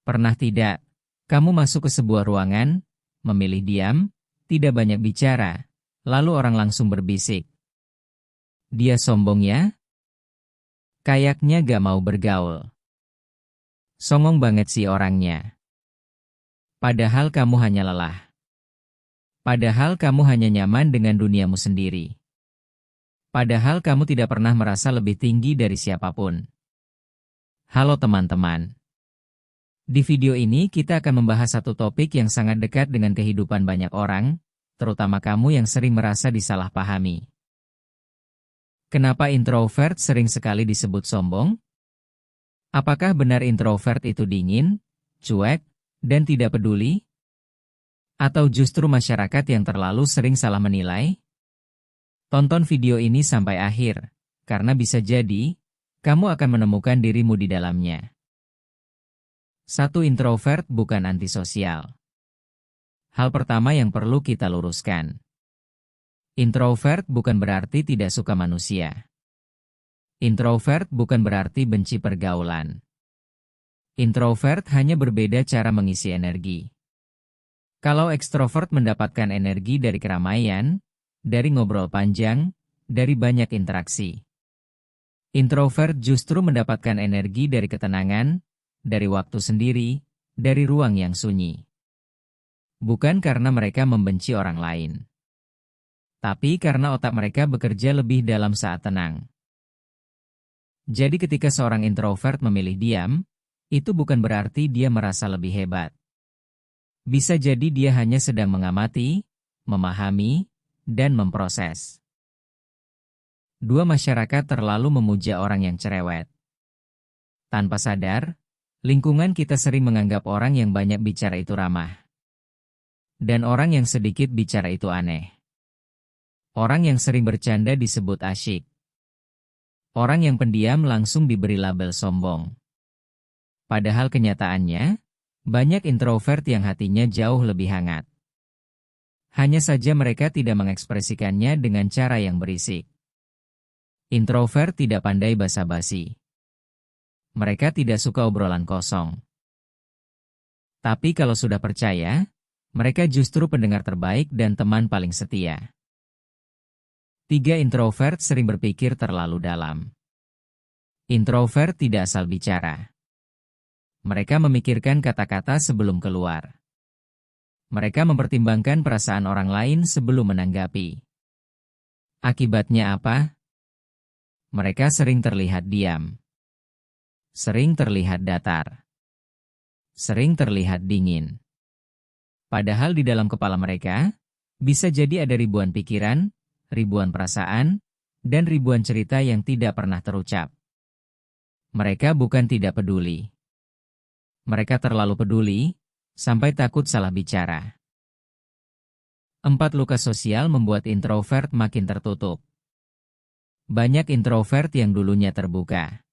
Pernah tidak? Kamu masuk ke sebuah ruangan, memilih diam, tidak banyak bicara, lalu orang langsung berbisik. Dia sombong ya? Kayaknya gak mau bergaul. Songong banget sih orangnya. Padahal kamu hanya lelah. Padahal kamu hanya nyaman dengan duniamu sendiri. Padahal kamu tidak pernah merasa lebih tinggi dari siapapun. Halo teman-teman. Di video ini kita akan membahas satu topik yang sangat dekat dengan kehidupan banyak orang, terutama kamu yang sering merasa disalahpahami. Kenapa introvert sering sekali disebut sombong? Apakah benar introvert itu dingin, cuek, dan tidak peduli? Atau justru masyarakat yang terlalu sering salah menilai? Tonton video ini sampai akhir, karena bisa jadi, kamu akan menemukan dirimu di dalamnya. 1. Introvert bukan antisosial. Hal pertama yang perlu kita luruskan. Introvert bukan berarti tidak suka manusia. Introvert bukan berarti benci pergaulan. Introvert hanya berbeda cara mengisi energi. Kalau ekstrovert mendapatkan energi dari keramaian, dari ngobrol panjang, dari banyak interaksi. Introvert justru mendapatkan energi dari ketenangan, dari waktu sendiri, dari ruang yang sunyi. Bukan karena mereka membenci orang lain. Tapi karena otak mereka bekerja lebih dalam saat tenang. Jadi ketika seorang introvert memilih diam, itu bukan berarti dia merasa lebih hebat. Bisa jadi dia hanya sedang mengamati, memahami, dan memproses. 2. Masyarakat terlalu memuja orang yang cerewet. Tanpa sadar, lingkungan kita sering menganggap orang yang banyak bicara itu ramah. Dan orang yang sedikit bicara itu aneh. Orang yang sering bercanda disebut asyik. Orang yang pendiam langsung diberi label sombong. Padahal kenyataannya, banyak introvert yang hatinya jauh lebih hangat. Hanya saja mereka tidak mengekspresikannya dengan cara yang berisik. Introvert tidak pandai basa-basi. Mereka tidak suka obrolan kosong. Tapi kalau sudah percaya, mereka justru pendengar terbaik dan teman paling setia. 3. Introvert sering berpikir terlalu dalam. Introvert tidak asal bicara. Mereka memikirkan kata-kata sebelum keluar. Mereka mempertimbangkan perasaan orang lain sebelum menanggapi. Akibatnya apa? Mereka sering terlihat diam. Sering terlihat datar. Sering terlihat dingin. Padahal di dalam kepala mereka, bisa jadi ada ribuan pikiran, ribuan perasaan, dan ribuan cerita yang tidak pernah terucap. Mereka bukan tidak peduli. Mereka terlalu peduli, sampai takut salah bicara. 4. Luka sosial membuat introvert makin tertutup. Banyak introvert yang dulunya terbuka.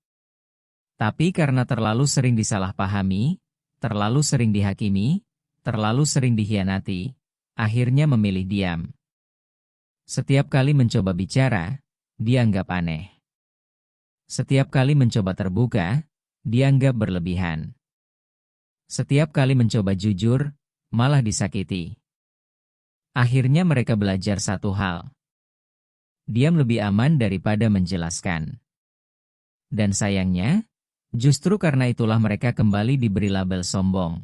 Tapi karena terlalu sering disalahpahami, terlalu sering dihakimi, terlalu sering dikhianati, akhirnya memilih diam. Setiap kali mencoba bicara, dianggap aneh. Setiap kali mencoba terbuka, dianggap berlebihan. Setiap kali mencoba jujur, malah disakiti. Akhirnya mereka belajar satu hal. Diam lebih aman daripada menjelaskan. Dan sayangnya, justru karena itulah mereka kembali diberi label sombong.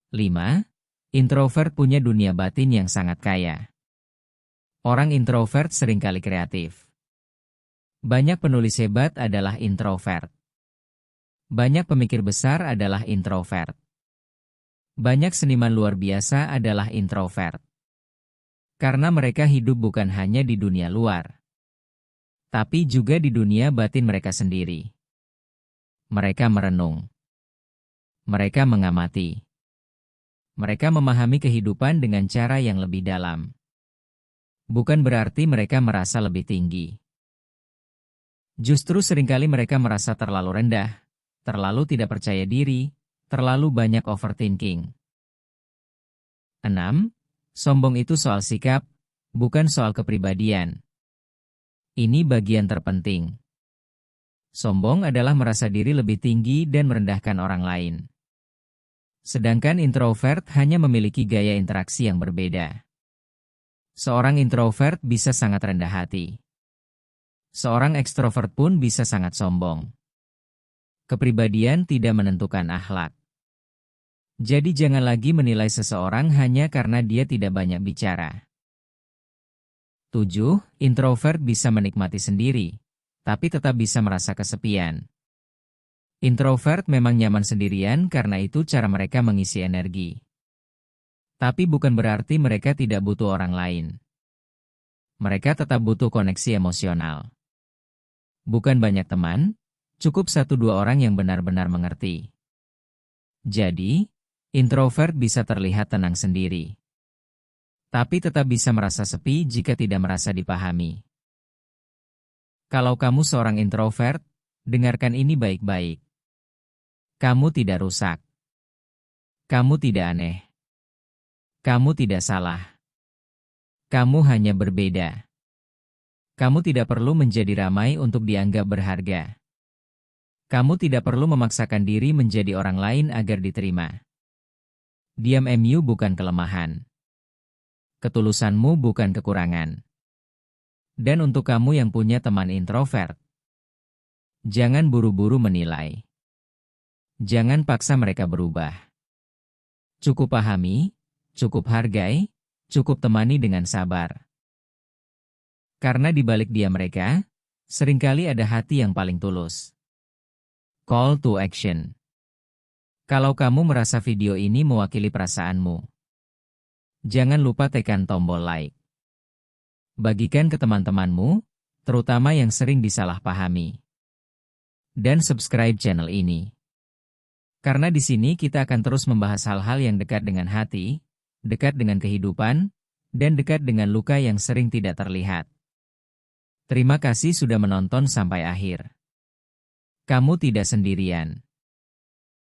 5. Introvert punya dunia batin yang sangat kaya. Orang introvert seringkali kreatif. Banyak penulis hebat adalah introvert. Banyak pemikir besar adalah introvert. Banyak seniman luar biasa adalah introvert. Karena mereka hidup bukan hanya di dunia luar, tapi juga di dunia batin mereka sendiri. Mereka merenung. Mereka mengamati. Mereka memahami kehidupan dengan cara yang lebih dalam. Bukan berarti mereka merasa lebih tinggi. Justru seringkali mereka merasa terlalu rendah, terlalu tidak percaya diri, terlalu banyak overthinking. 6. Sombong itu soal sikap, bukan soal kepribadian. Ini bagian terpenting. Sombong adalah merasa diri lebih tinggi dan merendahkan orang lain. Sedangkan introvert hanya memiliki gaya interaksi yang berbeda. Seorang introvert bisa sangat rendah hati. Seorang ekstrovert pun bisa sangat sombong. Kepribadian tidak menentukan akhlak. Jadi jangan lagi menilai seseorang hanya karena dia tidak banyak bicara. 7. Introvert bisa menikmati sendiri, tapi tetap bisa merasa kesepian. Introvert memang nyaman sendirian karena itu cara mereka mengisi energi. Tapi bukan berarti mereka tidak butuh orang lain. Mereka tetap butuh koneksi emosional. Bukan banyak teman, cukup 1-2 orang yang benar-benar mengerti. Jadi, introvert bisa terlihat tenang sendiri. Tapi tetap bisa merasa sepi jika tidak merasa dipahami. Kalau kamu seorang introvert, dengarkan ini baik-baik. Kamu tidak rusak. Kamu tidak aneh. Kamu tidak salah. Kamu hanya berbeda. Kamu tidak perlu menjadi ramai untuk dianggap berharga. Kamu tidak perlu memaksakan diri menjadi orang lain agar diterima. Diam bukan kelemahan. Ketulusanmu bukan kekurangan. Dan untuk kamu yang punya teman introvert, jangan buru-buru menilai. Jangan paksa mereka berubah. Cukup pahami, cukup hargai, cukup temani dengan sabar. Karena di balik dia mereka, seringkali ada hati yang paling tulus. Call to action. Kalau kamu merasa video ini mewakili perasaanmu, jangan lupa tekan tombol like. Bagikan ke teman-temanmu, terutama yang sering disalahpahami. Dan subscribe channel ini. Karena di sini kita akan terus membahas hal-hal yang dekat dengan hati, dekat dengan kehidupan, dan dekat dengan luka yang sering tidak terlihat. Terima kasih sudah menonton sampai akhir. Kamu tidak sendirian.